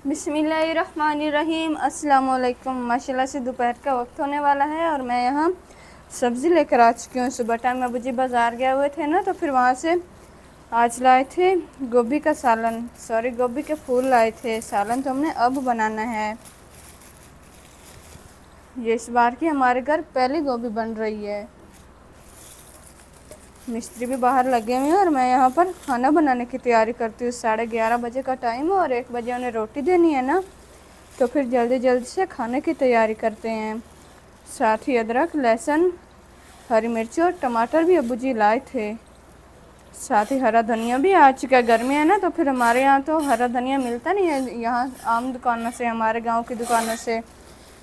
बिस्मिल्लाहिर्रहमानिर्रहीम। अस्सलाम वालेकुम। माशाल्लाह से दोपहर का वक्त होने वाला है और मैं यहाँ सब्ज़ी लेकर आ चुकी हूँ। सुबह टाइम अबू जी बाज़ार गए हुए थे ना, तो फिर वहाँ से आज लाए थे गोभी का सालन, गोभी के फूल लाए थे। सालन तो हमने अब बनाना है। ये इस बार की हमारे घर पहली गोभी बन रही है। मिस्त्री भी बाहर लगे हुए हैं और मैं यहाँ पर खाना बनाने की तैयारी करती हूँ। 11:30 बजे का टाइम है और 1 बजे उन्हें रोटी देनी है ना, तो फिर जल्दी जल्दी से खाने की तैयारी करते हैं। साथ ही अदरक, लहसुन, हरी मिर्ची और टमाटर भी अब्बू जी लाए थे। साथ ही हरा धनिया भी आ चुका है। गर्मी है ना, तो फिर हमारे यहाँ तो हरा धनिया मिलता नहीं है यहाँ आम दुकानों से, हमारे गांव की दुकानों से,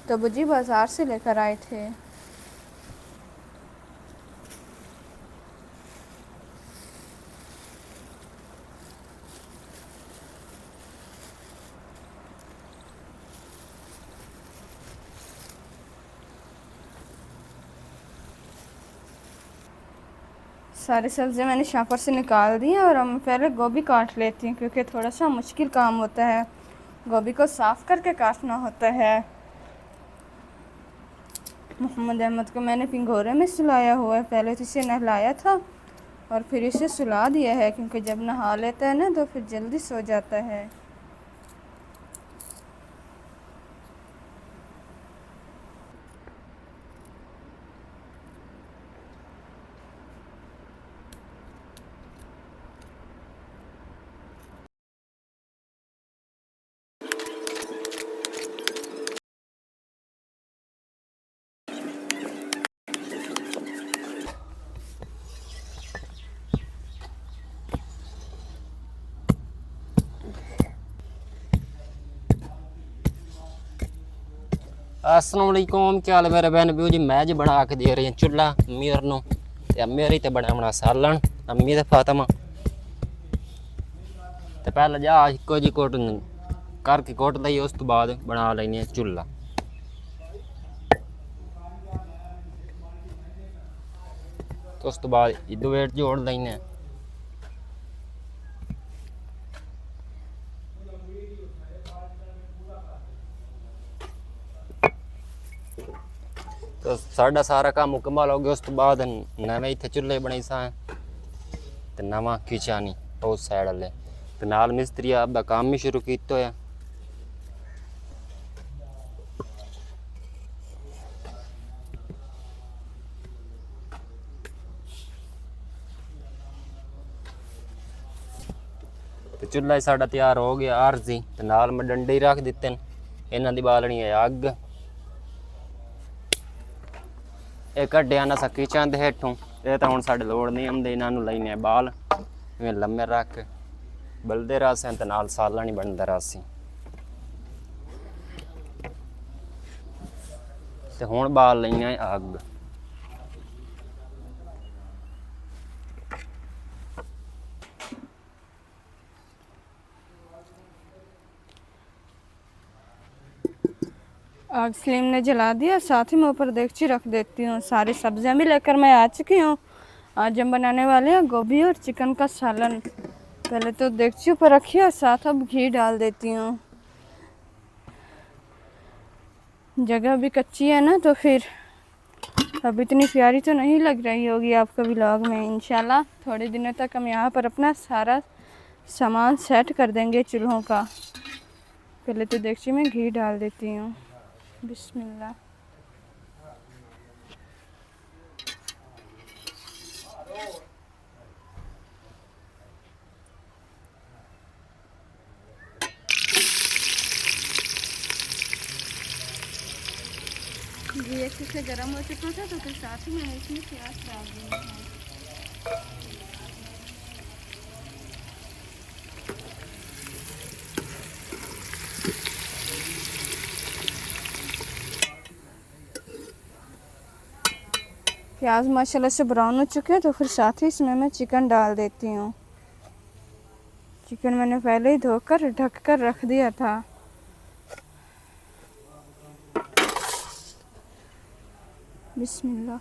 तो अब्बू जी बाज़ार से लेकर आए थे। सारी सब्ज़ियाँ मैंने शापर से निकाल दी हैं और हम पहले गोभी काट लेती हैं, क्योंकि थोड़ा सा मुश्किल काम होता है। गोभी को साफ़ करके काटना होता है। मोहम्मद अहमद को मैंने पिंगोरे में सुलाया हुआ है। पहले तो इसे नहलाया था और फिर इसे सुला दिया है, क्योंकि जब नहा लेता है ना तो फिर जल्दी सो जाता है। अस्सलाम वालेकुम, क्या हाल है मेरे बहन भी जी। मैच बना के दे रही हैं चुल्हा मीर नो ते मेरी ते बना सालन अम्मी ते फातिमा ते पहले जा इको जी कोट करके कोट दी, उस तो बाद बना लेने चुल्हा। तो उस तो बाद इधर वेट जोड़ लेने। तो साडा सारा काम मुकम्मल हो गया। उस तो बाद नवे इतने चुल्हे बनाई सा ते नवा किचन उस साइड वाले ते नाल मिस्त्री आपका काम भी शुरू किया है। तो चुल्हा साडा तैयार हो गया आरजी ते नाल मैं डंडे ही रख दिते हैं। इन्हां दी बालनी है अग। ये कड्डिया ना सा किचन दे हेठों। ये तो हुण साडे लोड़ नहीं आउंदी, इन्हां नूं लईने बाल इवें लम्मे रख बलदे रहां ते नाल सालन ही बनदा रहां। ते हुण बाल लईने अग। आग स्लिम ने जला दिया। साथ ही मैं ऊपर देगची रख देती हूँ। सारी सब्जियां भी लेकर मैं आ चुकी हूँ। आज हम बनाने वाले हैं गोभी और चिकन का सालन। पहले तो देगची ऊपर रखी और साथ अब घी डाल देती हूँ। जगह भी कच्ची है ना, तो फिर अब इतनी प्यारी तो नहीं लग रही होगी आपको व्लॉग में। इंशाल्लाह थोड़े दिनों तक हम यहाँ पर अपना सारा सामान सेट कर देंगे चूल्हों का। पहले तो देगची में घी डाल देती हूँ। बिस्मिल्लाह। घी अच्छे से गर्म हो चुका था, तो फिर साथ ही मैंने इसमें प्याज डाल दिया है। प्याज माशाल्लाह से ब्राउन हो चुके हैं, तो फिर साथ ही इसमें मैं चिकन डाल देती हूँ। चिकन मैंने पहले ही धोकर ढक कर रख दिया था। बिस्मिल्लाह।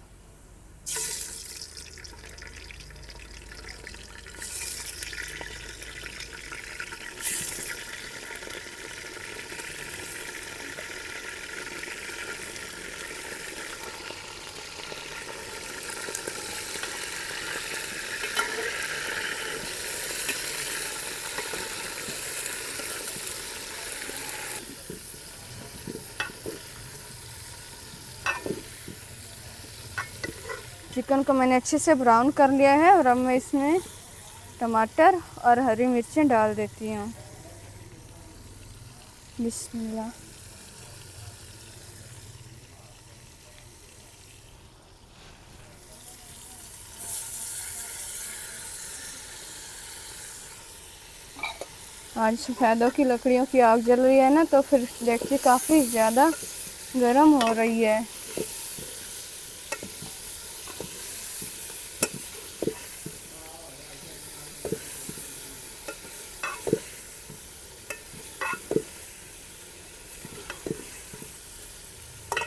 चिकन को मैंने अच्छे से ब्राउन कर लिया है और अब मैं इसमें टमाटर और हरी मिर्चें डाल देती हूँ। बिस्मिल्लाह। आज सफ़ेदों की लकड़ियों की आग जल रही है ना, तो फिर देखिए काफ़ी ज़्यादा गर्म हो रही है।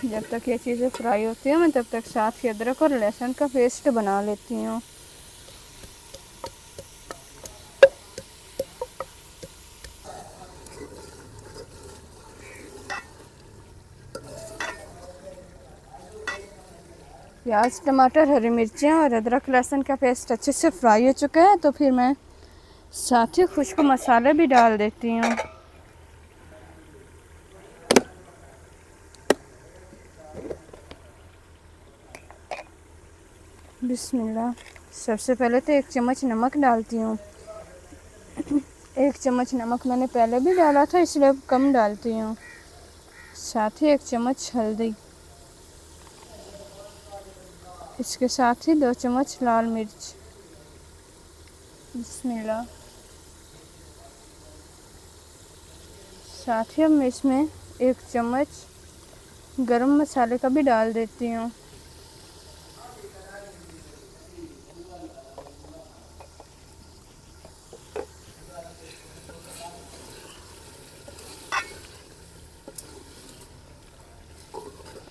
जब तक ये चीज़ें फ्राई होती हैं मैं तब तक साथ ही अदरक और लहसुन का पेस्ट बना लेती हूँ। प्याज, टमाटर, हरी मिर्चें और अदरक लहसुन का पेस्ट अच्छे से फ्राई हो चुका है, तो फिर मैं साथ ही खुश्क मसाले भी डाल देती हूँ। बिस्मिल्लाह। सबसे पहले तो 1 चम्मच नमक डालती हूँ। 1 चम्मच नमक मैंने पहले भी डाला था, इसलिए कम डालती हूँ। साथ ही 1 चम्मच हल्दी, इसके साथ ही 2 चम्मच लाल मिर्च। बिस्मिल्लाह। साथ ही अब मैं इसमें 1 चम्मच गरम मसाले का भी डाल देती हूँ।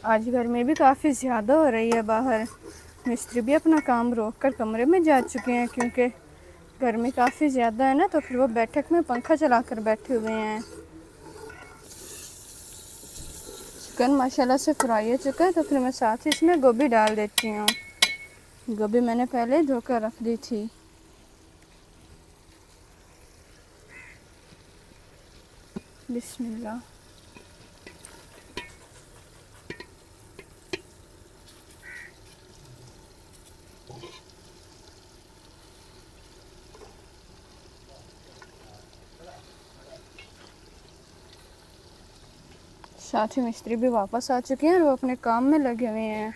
आज गर्मी भी काफ़ी ज़्यादा हो रही है बाहर। मिस्त्री भी अपना काम रोक कर कमरे में जा चुके हैं, क्योंकि गर्मी काफ़ी ज़्यादा है ना, तो फिर वो बैठक में पंखा चलाकर बैठे हुए हैं। चिकन माशाल्लाह से फ्राई हो चुका है, तो फिर मैं साथ ही इसमें गोभी डाल देती हूँ। गोभी मैंने पहले धोकर रख दी थी। बिस्मिल्लाह। साथ ही मिस्त्री भी वापस आ चुके हैं और वो अपने काम में लगे हुए हैं।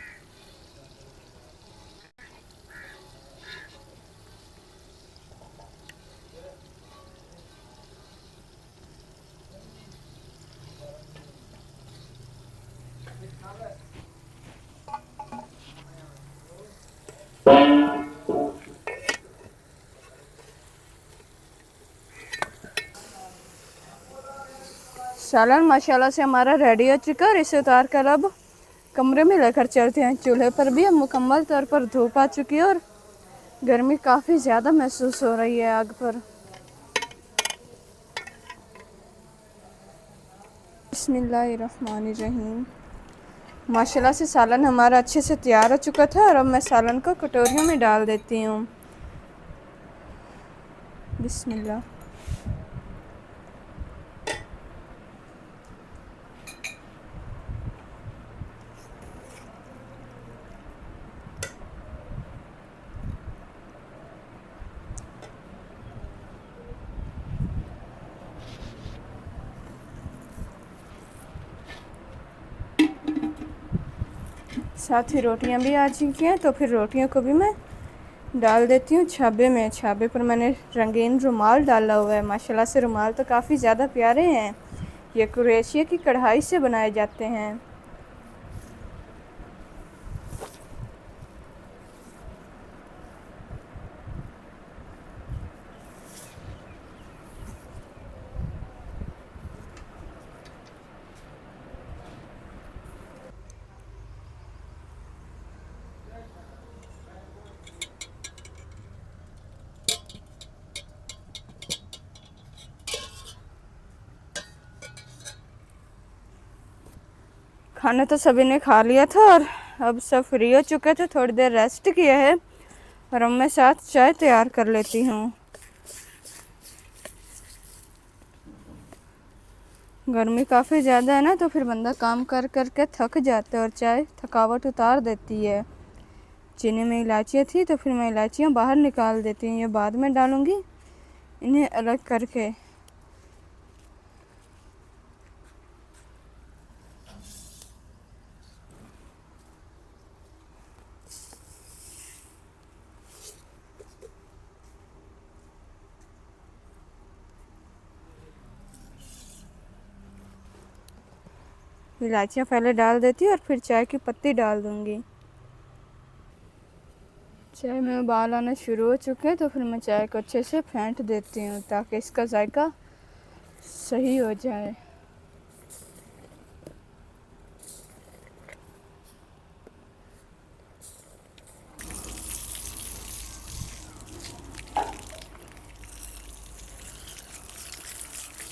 सालन माशाल्लाह से हमारा रेडी हो चुका है और इसे उतार कर अब कमरे में लेकर चलते हैं। चूल्हे पर भी अब मुकम्मल तौर पर धूप आ चुकी है और गर्मी काफ़ी ज़्यादा महसूस हो रही है आग पर। बिस्मिल्लाहिर्रहमानिर्रहीम। माशाल्लाह से सालन हमारा अच्छे से तैयार हो चुका था और अब मैं सालन को कटोरियों में डाल देती हूँ। बिस्मिल्लाह। साथ ही रोटियां भी आ चुकी हैं, तो फिर रोटियों को भी मैं डाल देती हूँ छाबे में। छाबे पर मैंने रंगीन रुमाल डाला हुआ है। माशाल्लाह से रुमाल तो काफ़ी ज़्यादा प्यारे हैं। ये क्रोएशिया की कढ़ाई से बनाए जाते हैं। खाना तो सभी ने खा लिया था और अब सब फ्री हो चुके थे, थोड़ी देर रेस्ट किया है और अब मैं साथ चाय तैयार कर लेती हूँ। गर्मी काफ़ी ज़्यादा है ना, तो फिर बंदा काम कर कर के थक जाता है और चाय थकावट उतार देती है। चीनी में इलायचियाँ थी तो फिर मैं इलायचियाँ बाहर निकाल देती हूँ, ये बाद में डालूँगी इन्हें अलग करके। इलायचियाँ पहले डाल देती हूँ और फिर चाय की पत्ती डाल दूँगी। चाय में उबाल आना शुरू हो चुके हैं तो फिर मैं चाय को अच्छे से फेंट देती हूँ ताकि इसका जायका सही हो जाए।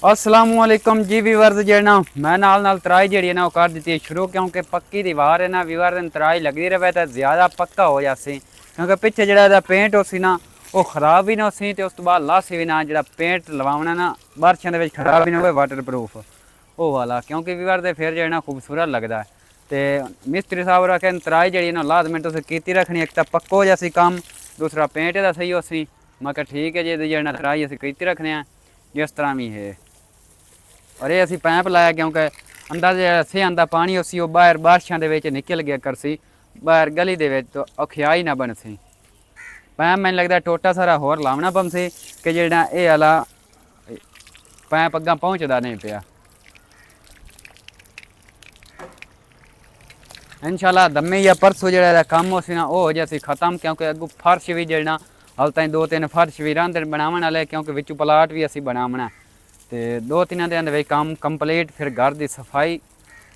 असलामुअलैकुम जी व्यूअर्स, जेना मैं नाल तराई जी ना कर दी है शुरू, क्योंकि पक्की दीवार है ना व्यूअर तराई लगती रहे तो ज़्यादा पक्का हो जासी, क्योंकि पिछे जो पेंट हो सी ना वो खराब भी ना सी, तो उस तो बाद लासी भी ना जो पेंट लवाना ना बारिशों के खराब भी ना हो, वाटर प्रूफ वो वाला, क्योंकि व्यूअर तो फिर जो ना खूबसूरत लगता है। तो मिस्त्री साहब रखें तराई जी ना लाजमी तुम की रखनी, एक तो पक्का हो जासी काम, दूसरा पेंट का सही हो सी। मैं कहा ठीक है जी, जो तराई असी की रखने हैं जिस तरह भी है। और ये असी पैंप लाया क्योंकि अंदर जो से आंदा पानी उसी बाहर बारिशों के निकल गया करसी बाहर गली दे, तो औखियाई ना बन सी। पैंप मैंने लगता टोटा सारा होर लावना पन सी कि जेड़ा ये वाला पैंप अग्गा पहुँचता नहीं पिया। इंशाल्लाह दमे या परसों जो काम हो सी ना वो हो जासी खत्म, क्योंकि अगू फर्श भी जो हाल तक 2-3 फर्श भी रंध बनावन वाले, क्योंकि विचू प्लाट भी असी बनावना तो 2-3 दिन के काम कंप्लीट, फिर घर की सफाई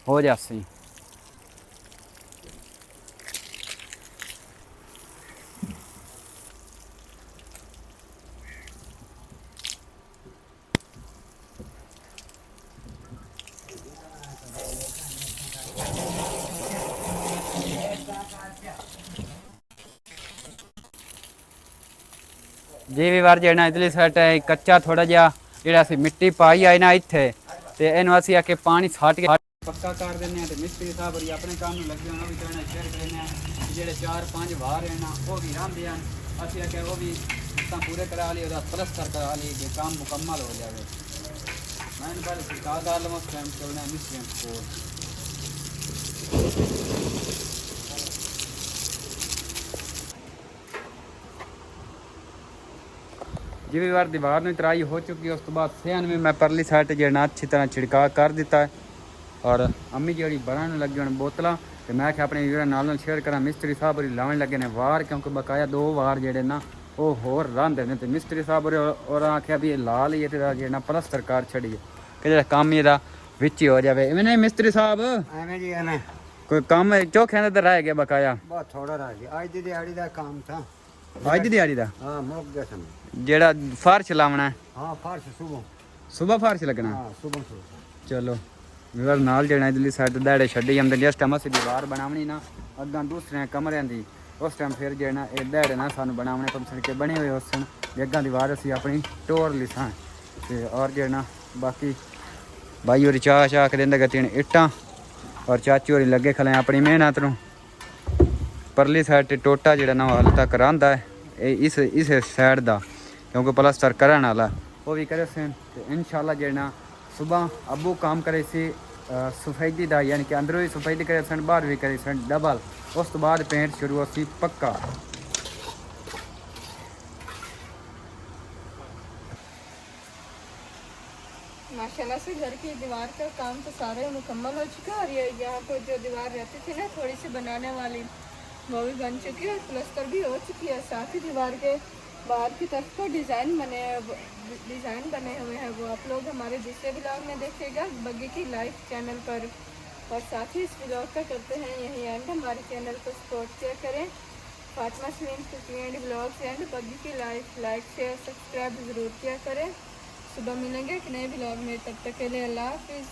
हो जासी। जी भी बार जो इधरली साइड कच्चा थोड़ा जहा जो मिट्टी पाई आई ना इतने, तो इनू असी आके पानी छाट के पक्का कर दें। तो मिस्त्री साहब अपने काम में लगे उन्होंने भी कहना शेयर करने जो 4-5 वार हैं ना वो भी रंधे हैं, असी आके वो भी पूरे करा लिए, प्लस्तर करा लिए कि काम मुकम्मल हो जाए। मैं पहले ठेकेदार लवा टाइम चलना मिस्त्री को। जी भी बार दीवार में तराई हो चुकी है, उस तो बाद सेहन में मैं परली साइड जो ना अच्छी तरह छिड़का कर दिता है। और अम्मी जी बनाने लगे उन्हें बोतल, तो मैं अपने वीर नाल शेयर करा। मिस्त्री साहब लाने लगे ने वार, क्योंकि बकाया 2 वार जेडे ना वो होर रंधे ने, तो मिस्त्री साहब और आख्या भी ला लीए तो जो प्लस्तर कर छड़िए कि जो काम ये विच ही हो जाए। इवें नहीं मिस्त्री साहब जी कोई काम चौखे तो रह गया बकाया? बहुत थोड़ा रह गया, आज दी दिहाड़ी का काम था। आज दी दिहाड़ी का हाँ मुक गया समय। जेड़ा फर्श लावना है? हाँ फर्श सुबह फर्श लगना? हाँ सुबह। चलो विवर नाल जना इधरली साइड दाड़े छड्डी जमदे, जिस टाइम असीं दीवार बनावनी ना अग्गां दूसरे कमरियां दी, उस टाइम फिर जेना ये दाड़े ना सानू बनावने पन के बने हुए उस अग्गां दीवार असीं अपनी टोर लिसां। ते और जेना बाकी भाई होरी चाह चाह के देंदे गतीन इट्टां, और चाची होरी लगे खले अपनी मेहनत नूं। परली साइड टोटा जेड़ा ना हाल तक रंधा है इस साइड दा, क्योंकि प्लस्तर करन वाला वो भी करे सन। इंशाल्लाह जेना सुबह अबू काम करे सी सफेदी दा, यानी कि अंदरों ही सफेदी करे सन, बाहर भी करे सन डबल, उस तो बाद पेंट शुरू हो सी पक्का। माशाल्लाह से घर की दीवार का काम तो सारे मुकम्मल हो चुका है। और ये यहाँ पर जो दीवार रहती थी ना थोड़ी सी बनाने वाली, वो भी बन चुकी है, प्लस्तर भी हो चुकी है। साथ ही दीवार के बाहर की तरफ को डिज़ाइन बने हुए हैं, वो आप लोग हमारे दूसरे ब्लॉग में देखिएगा बग्गी की लाइफ चैनल पर। और साथ ही इस ब्लॉग का करते हैं यही एंड। हमारे चैनल को सपोर्ट किया करें। Fatima Salim cooking and blogs and बग्गी की लाइफ लाइक शेयर सब्सक्राइब ज़रूर किया करें। सुबह मिलेंगे एक नए ब्लॉग में, तब तक के लिए अल्लाह हाफिज़।